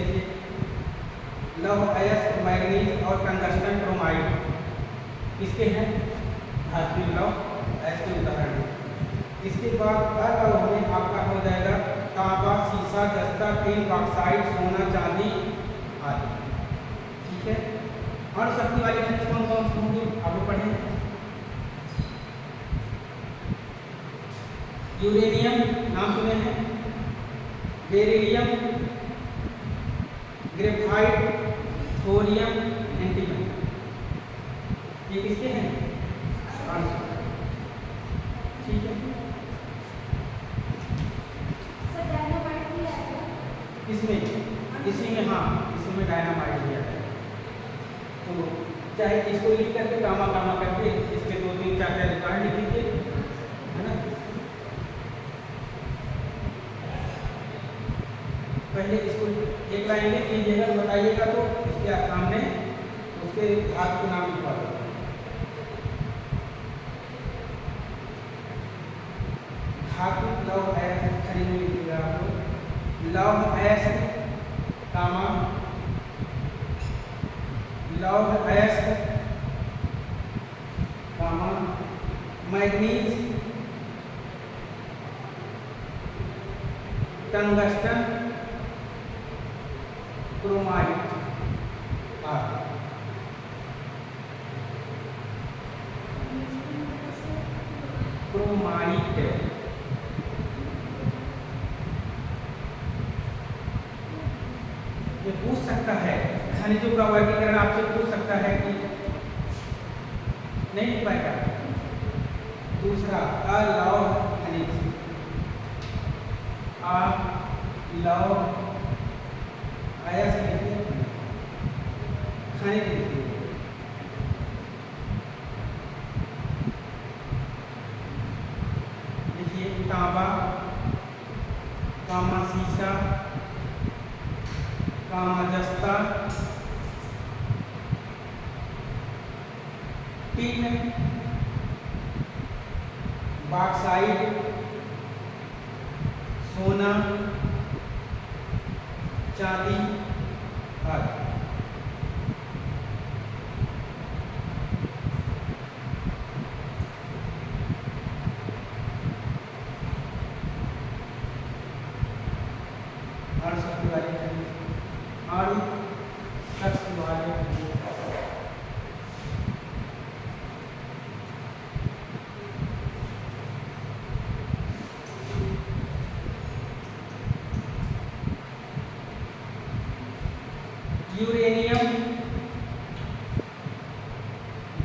देखिए लौह अयस्क, मैग्नीज और टंगस्टन ब्रोमाइड किसके हैं? धात्विक लौह अयस्क के उदाहरण हैं। इसके बाद अलौह में आपका हो जाएगा तांबा, सीसा, जस्ता, टिन, बॉक्साइट, सोना, चांदी आदि। ठीक है। और शक्ति वाले खनिज कौन कौन से होंगे आप लोग पढ़ें? यूरेनियम नाम सुने हैं, बेरिलियम, ग्रेफाइट, थोरियम, एंटीमनी, ये किसके हैं? ठीक है। इसमें इसी में, हाँ इसी में डायनामाइट दिया है। तो चाहे इसको लिख करके गामा गामा करके इसके 2 3 4 4 उदाहरण लिख लीजिए, है ना। पहले इसको एक लाइन लिख लीजिएगा, बताइएगा तो इसके सामने उसके हाथ के नाम लिखवा दो। धातु लौह अयस्क खनिज में लिखिएगा आप लोग लौह अयस्क कामा लौह अयस्क कामा मैग्नीज, टंगस्टन, क्रोमाइट आदि। क्रोमाइट ये पूछ सकता है, खनिजों का वर्गीकरण आपसे पूछ सकता है कि नहीं लिख पाएगा। दूसरा अलौह खनिज, अलौह अयस्क लिखिए, खनिज लिखिए। देखिए तांबा, कामा सीसा, कामा जस्ता, टिन, बॉक्साइट, सोना, चांदी आदि। और शक्ति वाले और शक्ति वाले यूरेनियम,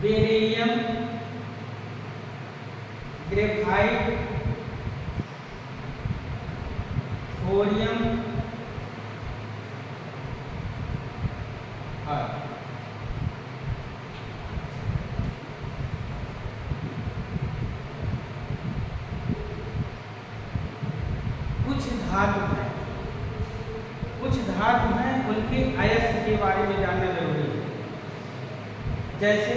बेरिलियम, ग्रेफाइट, थोरियम आदि। कुछ धातु हैं, कुछ धातु हैं उनके अयस्क के बारे में जानना जरूरी है। जैसे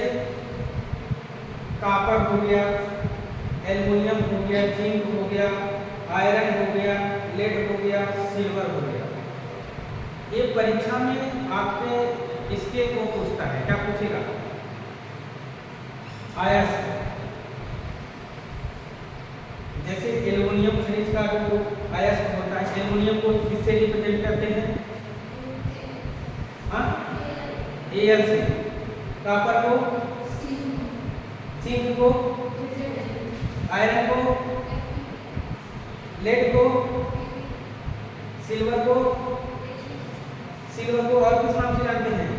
कॉपर हो गया, एल्युमिनियम हो गया, जिंक हो गया, आयरन हो गया, लेड हो गया, सिल्वर हो गया। ये परीक्षा में आपके इसके को पूछता है, क्या पूछेगा? अयस्क। जैसे एल्युमिनियम खनिज का जो अयस्क होता है, एल्युमिनियम को किससे रिप्रेजेंट करते हैं? हाँ Al से। कॉपर को, जिंक को, आयरन को, लेड को, सिल्वर को और किस नाम से जानते हैं?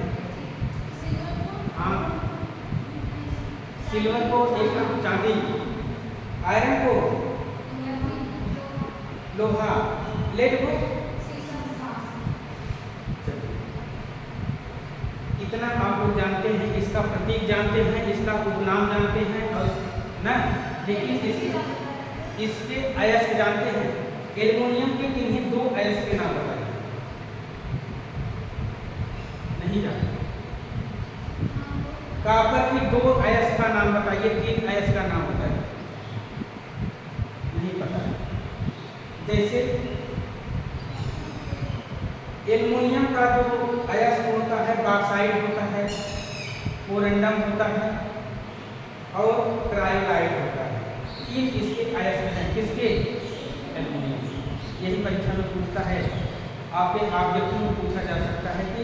हाँ सिल्वर को एक चांदी, आयरन को लोहा, लेड को इतना आप लोग जानते हैं, इसका प्रतीक जानते हैं, इसका उपनाम जानते हैं और ना, लेकिन इसके अयस्क जानते हैं। एल्युमिनियम के किन्हीं 2 अयस्क के नाम बताइए। नहीं जानते। कॉपर की 2 अयस्क का नाम बताइए, 3 अयस्क का नाम बताइए। नहीं पता। जैसे एल्युमिनियम का जो अयस्क होता है बॉक्साइड होता है, कोरंडम होता है और क्रायोलाइट होता है। तीन इसके अयस्क हैं। किसके? एल्युमिनियम। यही परीक्षा में पूछता है, आपके ऑब्जेक्टिव में पूछा जा सकता है कि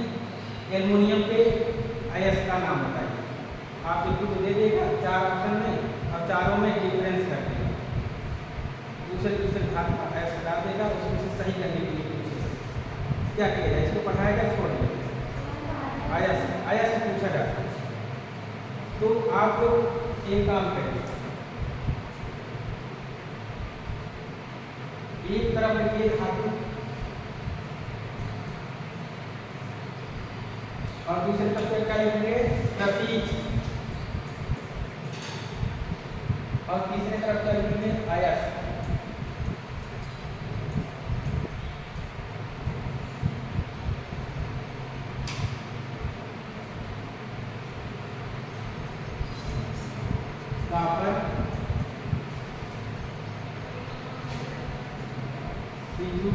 एल्युमिनियम के अयस्क का नाम बताइए। ऑब्जेक्टिव को दे देगा 4 ऑप्शन में और चारों में डिफरेंस कर देगा, दूसरे धातु का अयस्क डाल देगा, उसमें से सही करने के लिए पूछेगा। क्या किया जाए? इसको पढ़ाएगा, छोड़ देगा। अयस्क पूछा जाता है। तो आप लोग एक काम करें, एक तरफ लिखिए धातु और दूसरे तरफ क्या लिखेंगे? प्रतीक। और तीसरे तरफ क्या लिखेंगे? अयस्क। कॉपर, सिंधु,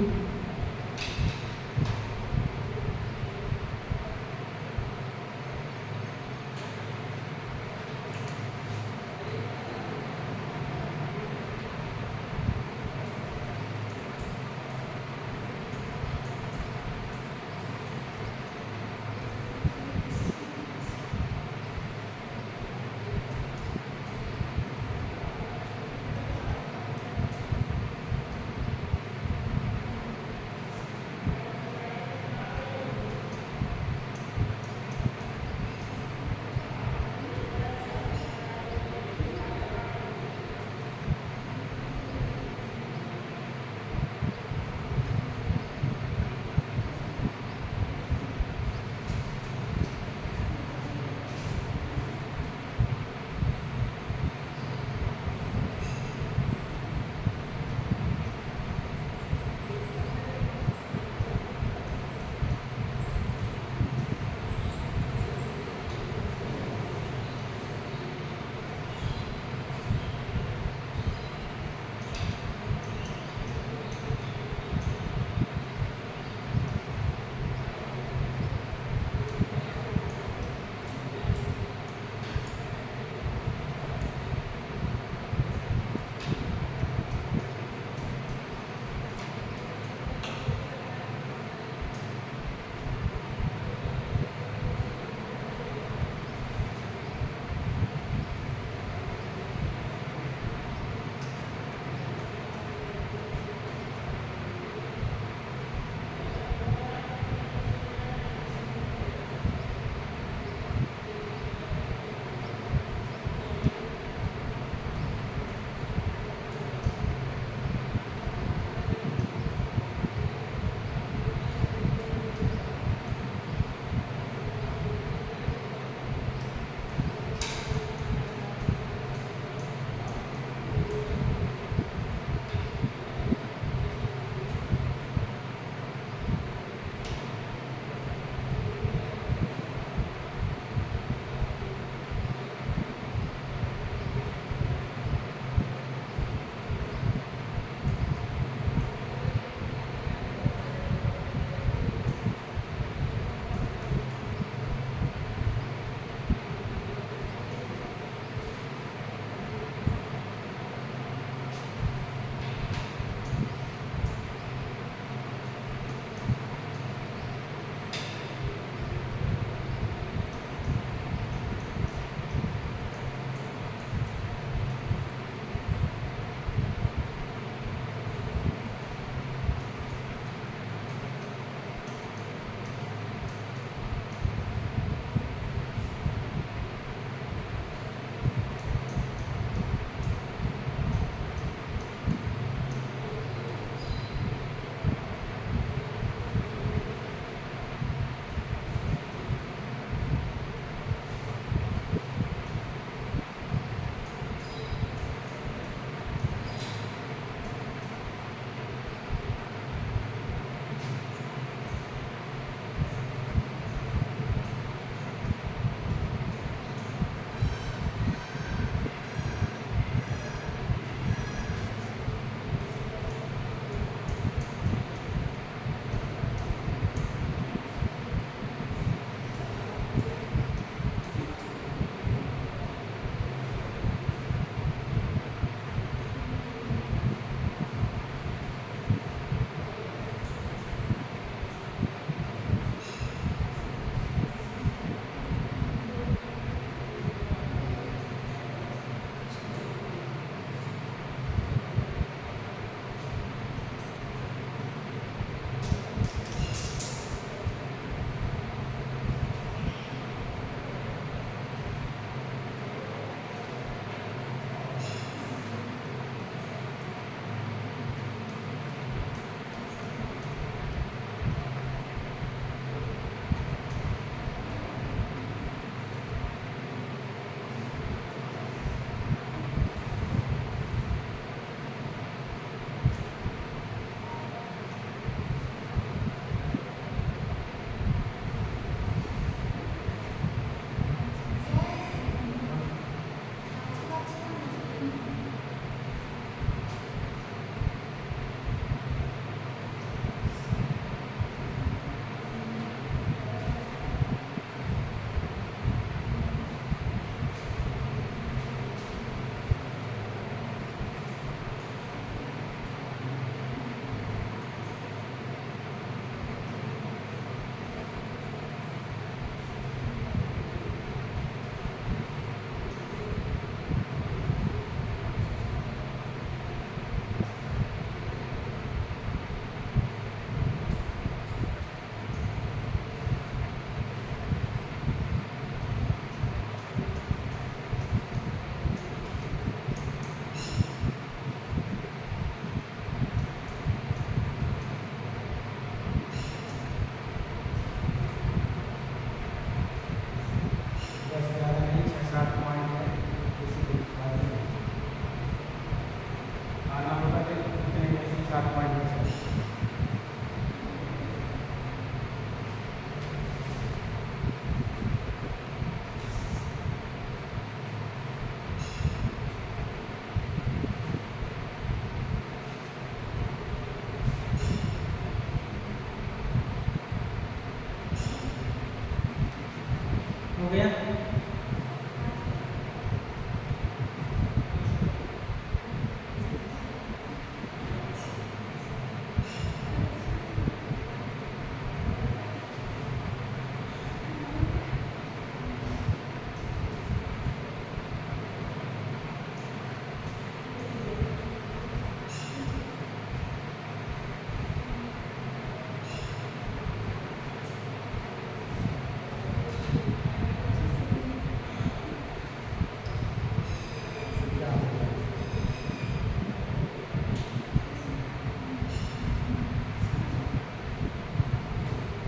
गया।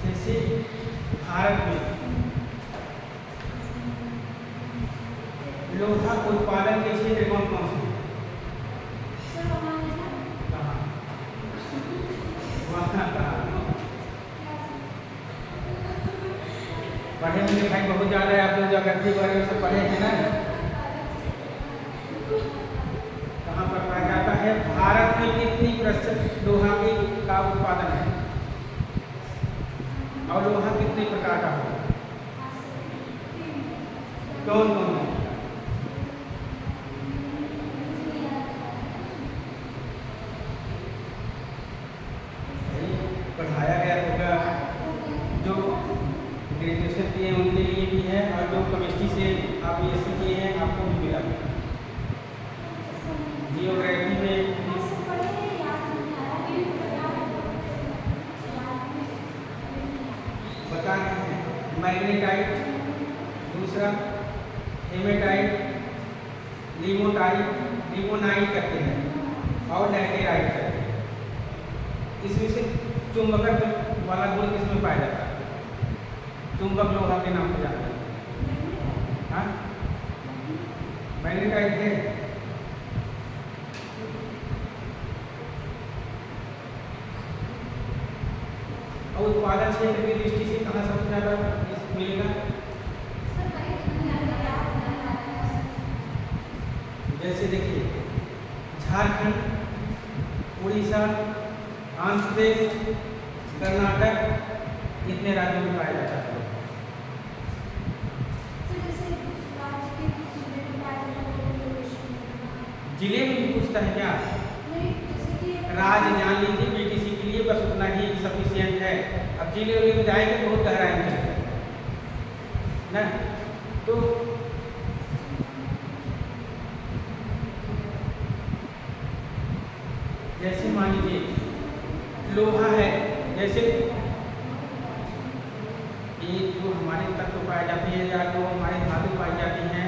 जैसे भारत में लोहा उत्पादन के क्षेत्र कौन कौन से हैं? कहाँ? वहाँ कहाँ? पढ़े होंगे भाई बहुत ज़्यादा है, आप लोग ज्योग्राफी बारे में सब पढ़े हैं ना। कहाँ पर पाया जाता है? भारत में कितनी प्रतिशत लोहा का उत्पादन है और लोहा कितने प्रकार का है? कौन कौन है? पढ़ाया गया होगा, जो ग्रेजुएशन किए हैं उनके लिए भी है और जो केमिस्ट्री से आप बीएससी किए हैं आपको भी मिला। जियोग्राफी में बता रहे हैं मैग्नेटाइट, दूसरा हेमेटाइट, लिमोनाइट करते हैं और लैटेराइट करते हैं। इसमें से चुंबकत्व वाला गुण किसमें पाया जाता है? चुंबक लोहा के नाम से जाता है। हाँ, मैग्नेटाइट है। और उत्पादन क्षेत्र की दृष्टि से कहाँ सबसे ज़्यादा मिलेगा? जैसे देखिए झारखंड, उड़ीसा, आंध्र प्रदेश, कर्नाटक, इतने राज्यों में पाया जाता है। जिले में भी पूछता है क्या? राज्य जान लीजिए, बीटीसी के लिए बस उतना ही सफिशिएंट है। अब जिले में जाएंगे बहुत गहराई में चलेगा ना। तो जैसे मान लीजिए लोहा है, जैसे ये जो हमारे तत्व पाए जाते हैं या जो हमारे धातु पाई जाती हैं,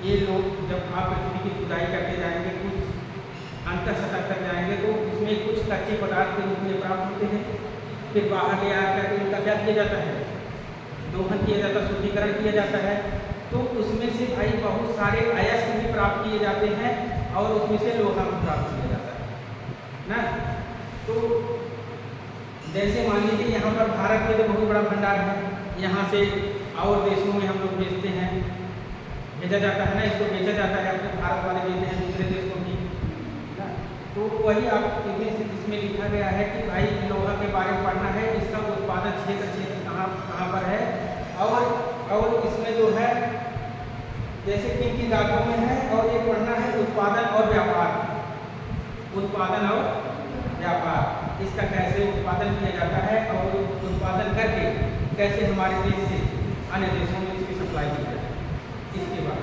ये लोग जब आप पृथ्वी की खुदाई करते जाएंगे, कुछ अंतर सतह तक जाएंगे तो उसमें कुछ कच्चे पदार्थ के रूप में प्राप्त होते हैं। फिर बाहर ले आकर के उनका क्या किया जाता है? दोहन किया जाता है, शुद्धिकरण किया जाता है। तो उसमें से भाई बहुत सारे अयस्क भी प्राप्त किए जाते हैं और उसमें से लोहा भी प्राप्त किया जाता है ना। तो जैसे मान लीजिए यहाँ पर भारत में तो बहुत बड़ा भंडार है, यहाँ से और देशों में हम लोग भेजते हैं, भेजा जाता है ना, इसको बेचा जाता है, अपने भारत वाले देते हैं दूसरे देशों की ना। तो वही आप इसमें लिखा गया है कि भाई लोहा के बारे में पढ़ना है, इसका उत्पादन क्षेत्र कहाँ पर है और इसमें जो है जैसे किन किन राज्यों में है, और ये पढ़ना है उत्पादन और व्यापार। उत्पादन और व्यापार, इसका कैसे उत्पादन किया जाता है और उत्पादन करके कैसे हमारे देश से अन्य देशों में इसकी सप्लाई की जाती है। इसके बाद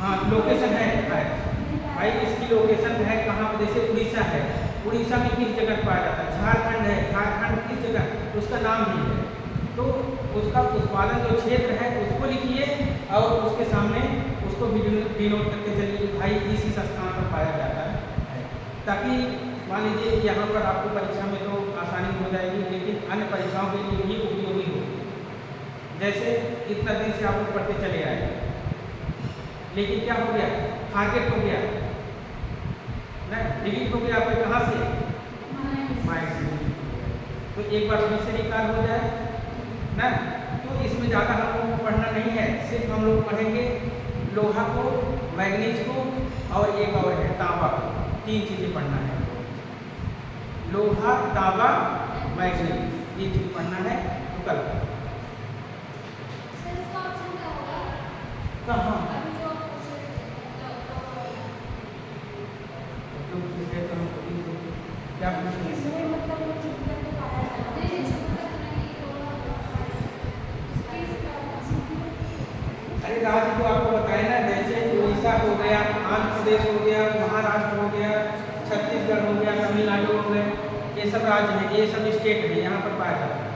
हाँ लोकेशन है भाई, इसकी लोकेशन है कहाँ पर? जैसे उड़ीसा है, उड़ीसा में किस जगह पाया जाता है? झारखंड है, झारखंड किस जगह? उसका नाम भी है। तो उसका उत्पादन जो क्षेत्र है उसको लिखिए और उसके सामने उसको भी डिनोट करके चलिए भाई इस स्थान पर पाया जाता है, ताकि मान लीजिए यहाँ पर आपको परीक्षा में तो आसानी हो जाएगी, लेकिन अन्य परीक्षाओं के लिए भी उपयोगी हो। जैसे इतना दिन से आप लोग पढ़ते चले आए, लेकिन क्या हो गया? टारगेट हो गया ना, डिलीट हो गया आपके कहाँ से? माइंड से। तो एक बार फिर से निकाल हो जाए ना। तो इसमें ज़्यादा हम लोग को पढ़ना नहीं है, सिर्फ हम लोग पढ़ेंगे लोहा को, मैग्नीज को और एक और है तांबा को। 3 चीज़ें पढ़ना है। लोहा, तांबा, मैग्नीज, ये चीज पढ़ना है। तो कल कहाँ जो पूछे तो हम क्या पूछेंगे? अरे राज्य तो आपको बताए ना, जैसे उड़ीसा हो गया, आंध्र प्रदेश हो गया, महाराष्ट्र हो गया, छत्तीसगढ़ हो गया, तमिलनाडु हो गया, ये सब राज्य हैं, ये सब स्टेट है, यहाँ पर पाया जाता है।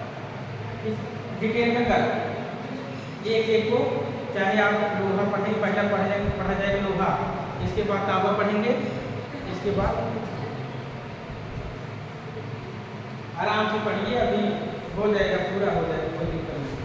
डिटेल में कर एक एक को, चाहे आप लोहा पढ़ेंगे, पहला पढ़ा जाएगा लोहा, इसके बाद तांबा पढ़ेंगे, इसके बाद आराम से पढ़िए, अभी हो जाएगा, पूरा हो जाएगा, कोई दिक्कत नहीं।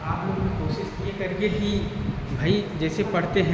आप लोग भी कोशिश ये करिए कि भाई जैसे पढ़ते हैं